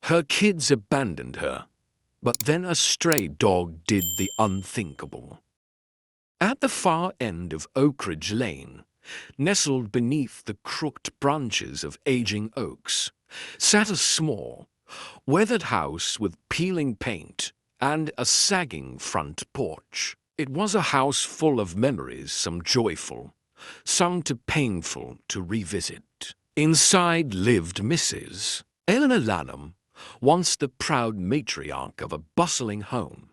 Her kids abandoned her, but then a stray dog did the unthinkable. At the far end of Oak Ridge Lane, nestled beneath the crooked branches of aging oaks, sat a small, weathered house with peeling paint and a sagging front porch. It was a house full of memories, some joyful, some too painful to revisit. Inside lived Mrs. Eleanor Lanham, once the proud matriarch of a bustling home,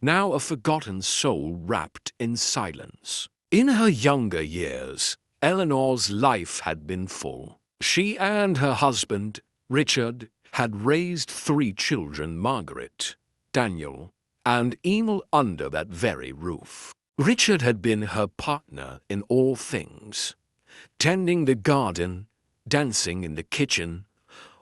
now a forgotten soul wrapped in silence. In her younger years, Eleanor's life had been full. She and her husband, Richard, had raised 3 children, Margaret, Daniel, and Emil, under that very roof. Richard had been her partner in all things, tending the garden, dancing in the kitchen,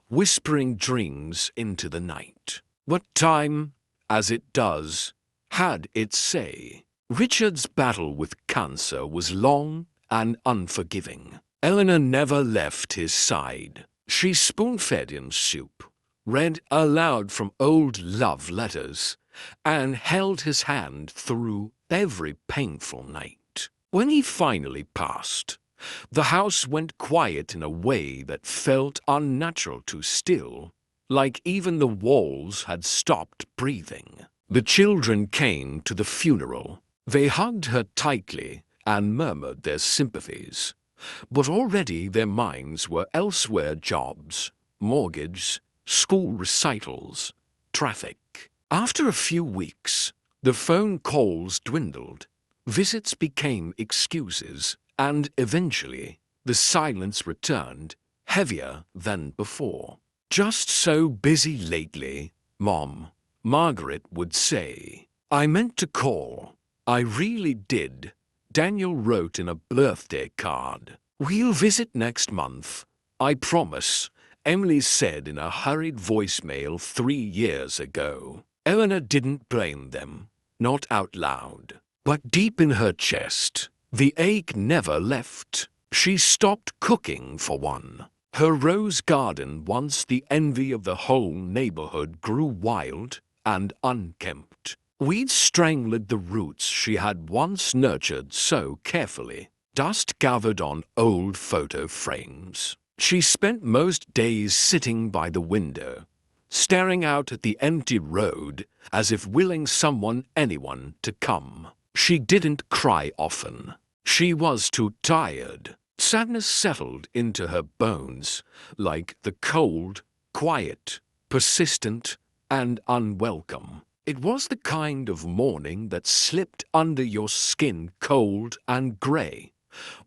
whispering dreams into the night. But time, as it does, had its say. Richard's battle with cancer was long and unforgiving. Eleanor never left his side. She spoon-fed him soup, read aloud from old love letters, and held his hand through every painful night. When he finally passed, the house went quiet in a way that felt unnatural to still, like even the walls had stopped breathing. The children came to the funeral. They hugged her tightly and murmured their sympathies, but already their minds were elsewhere: jobs, mortgage, school recitals, traffic. After a few weeks, the phone calls dwindled, visits became excuses, and eventually the silence returned, heavier than before. "Just so busy lately, Mom," Margaret would say. "I meant to call. I really did," Daniel wrote in a birthday card. "We'll visit next month, I promise," Emily said in a hurried voicemail 3 years ago. Eleanor didn't blame them, not out loud. But deep in her chest, the ache never left. She stopped cooking, for one. Her rose garden, once the envy of the whole neighborhood, grew wild and unkempt. Weeds strangled the roots she had once nurtured so carefully. Dust gathered on old photo frames. She spent most days sitting by the window, staring out at the empty road as if willing anyone to come. She didn't cry often. She was too tired. Sadness settled into her bones, like the cold, quiet, persistent, and unwelcome. It was the kind of mourning that slipped under your skin, cold and gray,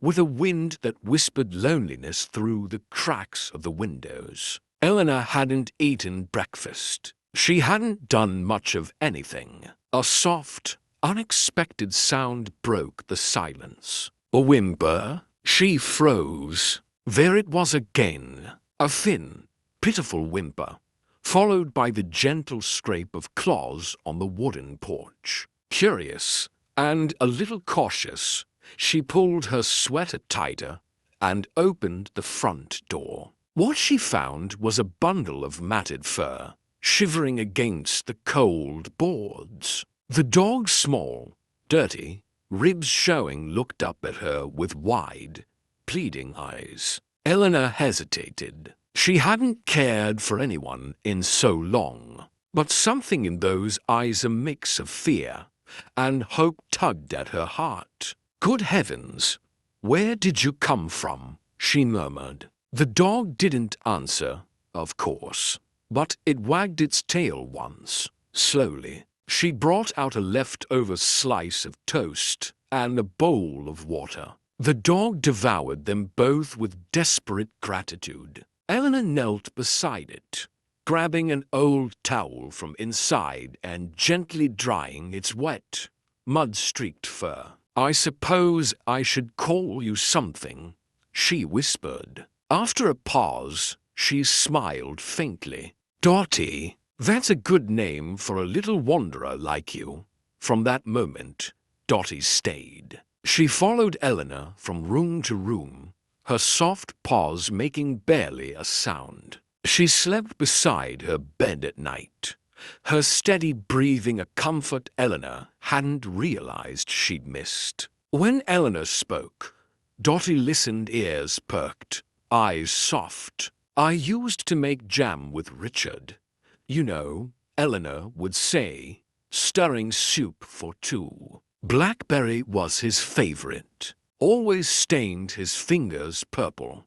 with a wind that whispered loneliness through the cracks of the windows. Eleanor hadn't eaten breakfast. She hadn't done much of anything. A soft, unexpected sound broke the silence. A whimper. She froze. There it was again. A thin, pitiful whimper, followed by the gentle scrape of claws on the wooden porch. Curious and a little cautious, she pulled her sweater tighter and opened the front door. What she found was a bundle of matted fur, shivering against the cold boards. The dog, small, dirty, ribs showing, looked up at her with wide, pleading eyes. Eleanor hesitated. She hadn't cared for anyone in so long, but something in those eyes, a mix of fear and hope, tugged at her heart. "Good heavens, where did you come from?" she murmured. The dog didn't answer, of course, but it wagged its tail once, slowly. She brought out a leftover slice of toast and a bowl of water. The dog devoured them both with desperate gratitude. Eleanor knelt beside it, grabbing an old towel from inside and gently drying its wet, mud-streaked fur. "I suppose I should call you something," she whispered. After a pause, she smiled faintly. "Dottie, that's a good name for a little wanderer like you." From that moment, Dottie stayed. She followed Eleanor from room to room, her soft paws making barely a sound. She slept beside her bed at night, her steady breathing a comfort Eleanor hadn't realized she'd missed. When Eleanor spoke, Dottie listened, ears perked, eyes soft. "I used to make jam with Richard. You know," Eleanor would say, stirring soup for two. Blackberry was his favorite, always stained his fingers purple.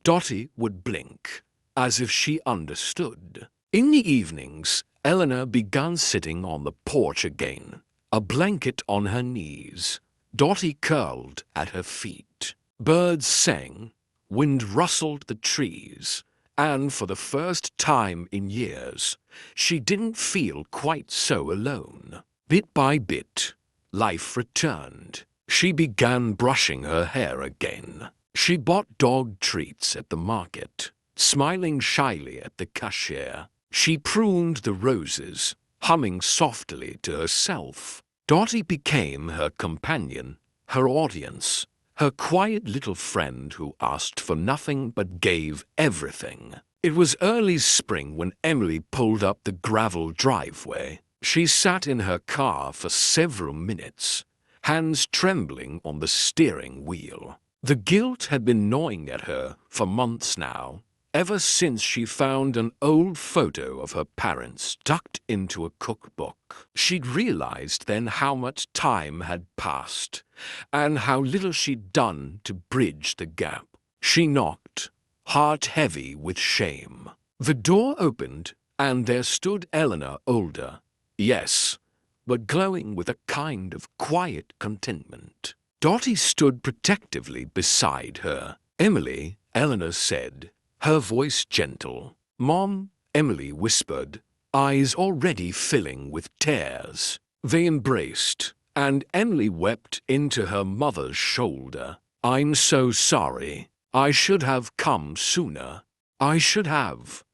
Dottie would blink, as if she understood. In the evenings, Eleanor began sitting on the porch again, a blanket on her knees. Dottie curled at her feet. Birds sang, wind rustled the trees, and for the first time in years, she didn't feel quite so alone. Bit by bit, life returned. She began brushing her hair again. She bought dog treats at the market, smiling shyly at the cashier. She pruned the roses, humming softly to herself. Dottie became her companion, her audience, her quiet little friend who asked for nothing but gave everything. It was early spring when Emily pulled up the gravel driveway. She sat in her car for several minutes, hands trembling on the steering wheel. The guilt had been gnawing at her for months now, ever since she found an old photo of her parents tucked into a cookbook. She'd realized then how much time had passed, and how little she'd done to bridge the gap. She knocked, heart heavy with shame. The door opened, and there stood Eleanor, older, yes, but glowing with a kind of quiet contentment. Dottie stood protectively beside her. "Emily," Eleanor said, her voice gentle. "Mom," Emily whispered, eyes already filling with tears. They embraced, and Emily wept into her mother's shoulder. "I'm so sorry. I should have come sooner. I should have."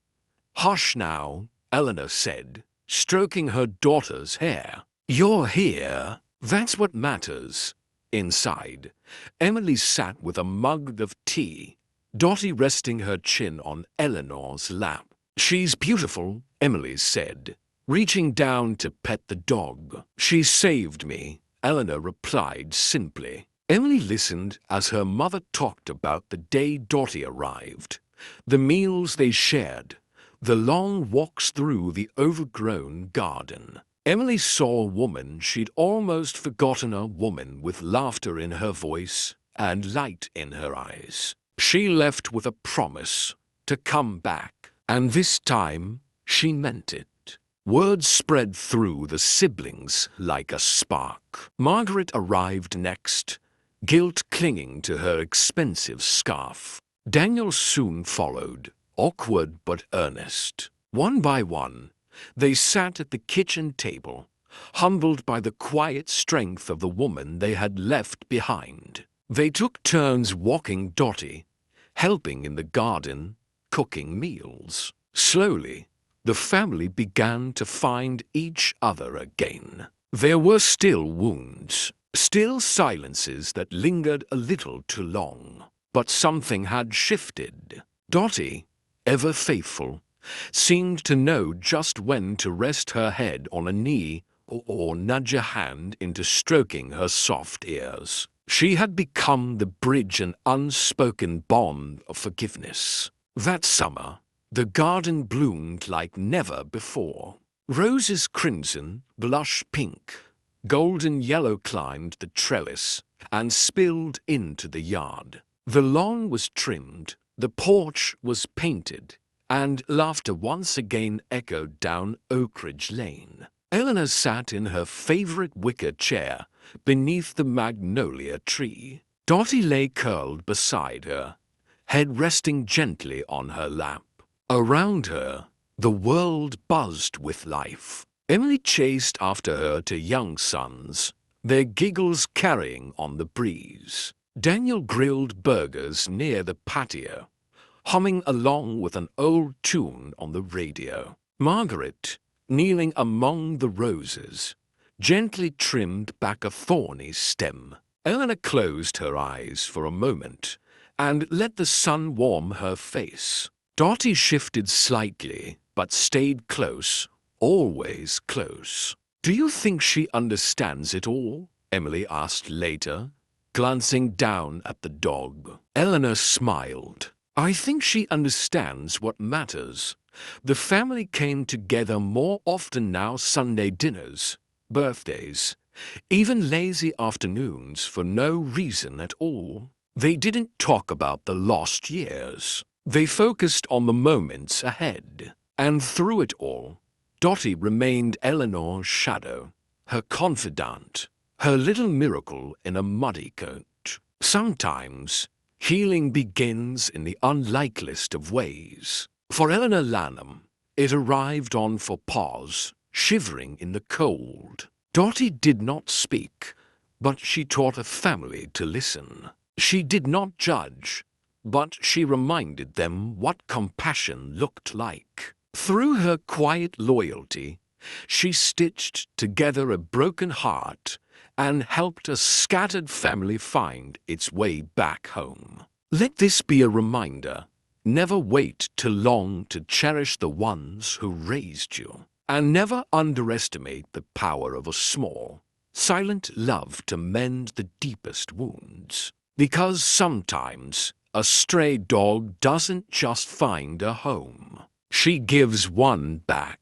"Hush now," Eleanor said, stroking her daughter's hair. "You're here. That's what matters." Inside, Emily sat with a mug of tea, Dottie resting her chin on Eleanor's lap. "She's beautiful," Emily said, reaching down to pet the dog. "She saved me," Eleanor replied simply. Emily listened as her mother talked about the day Dottie arrived, the meals they shared, the long walks through the overgrown garden. Emily saw a woman she'd almost forgotten, a woman with laughter in her voice and light in her eyes. She left with a promise to come back, and this time she meant it. Word spread through the siblings like a spark. Margaret arrived next, guilt clinging to her expensive scarf. Daniel soon followed, awkward but earnest. One by one, they sat at the kitchen table, humbled by the quiet strength of the woman they had left behind. They took turns walking Dottie, helping in the garden, cooking meals. Slowly, the family began to find each other again. There were still wounds, still silences that lingered a little too long, but something had shifted. Dottie, ever faithful, seemed to know just when to rest her head on a knee or nudge a hand into stroking her soft ears. She had become the bridge, an unspoken bond of forgiveness. That summer, the garden bloomed like never before. Roses crimson, blush pink, golden yellow climbed the trellis and spilled into the yard. The lawn was trimmed, the porch was painted, and laughter once again echoed down Oakridge Lane. Eleanor sat in her favorite wicker chair beneath the magnolia tree. Dottie lay curled beside her, head resting gently on her lap. Around her, the world buzzed with life. Emily chased after her to young sons, their giggles carrying on the breeze. Daniel grilled burgers near the patio, humming along with an old tune on the radio. Margaret, kneeling among the roses, gently trimmed back a thorny stem. Eleanor closed her eyes for a moment and let the sun warm her face. Dottie shifted slightly, but stayed close, always close. "Do you think she understands it all?" Emily asked later, glancing down at the dog. Eleanor smiled. "I think she understands what matters. The family came together more often now, Sunday dinners, birthdays, even lazy afternoons for no reason at all. They didn't talk about the lost years. They focused on the moments ahead. And through it all, Dottie remained Eleanor's shadow, her confidant, her little miracle in a muddy coat. Sometimes, healing begins in the unlikeliest of ways. For Eleanor Lanham, it arrived on for pause, shivering in the cold. Dottie did not speak, but she taught a family to listen. She did not judge, but she reminded them what compassion looked like. Through her quiet loyalty, she stitched together a broken heart and helped a scattered family find its way back home. Let this be a reminder. Never wait too long to cherish the ones who raised you. And never underestimate the power of a small, silent love to mend the deepest wounds. Because sometimes a stray dog doesn't just find a home. She gives one back.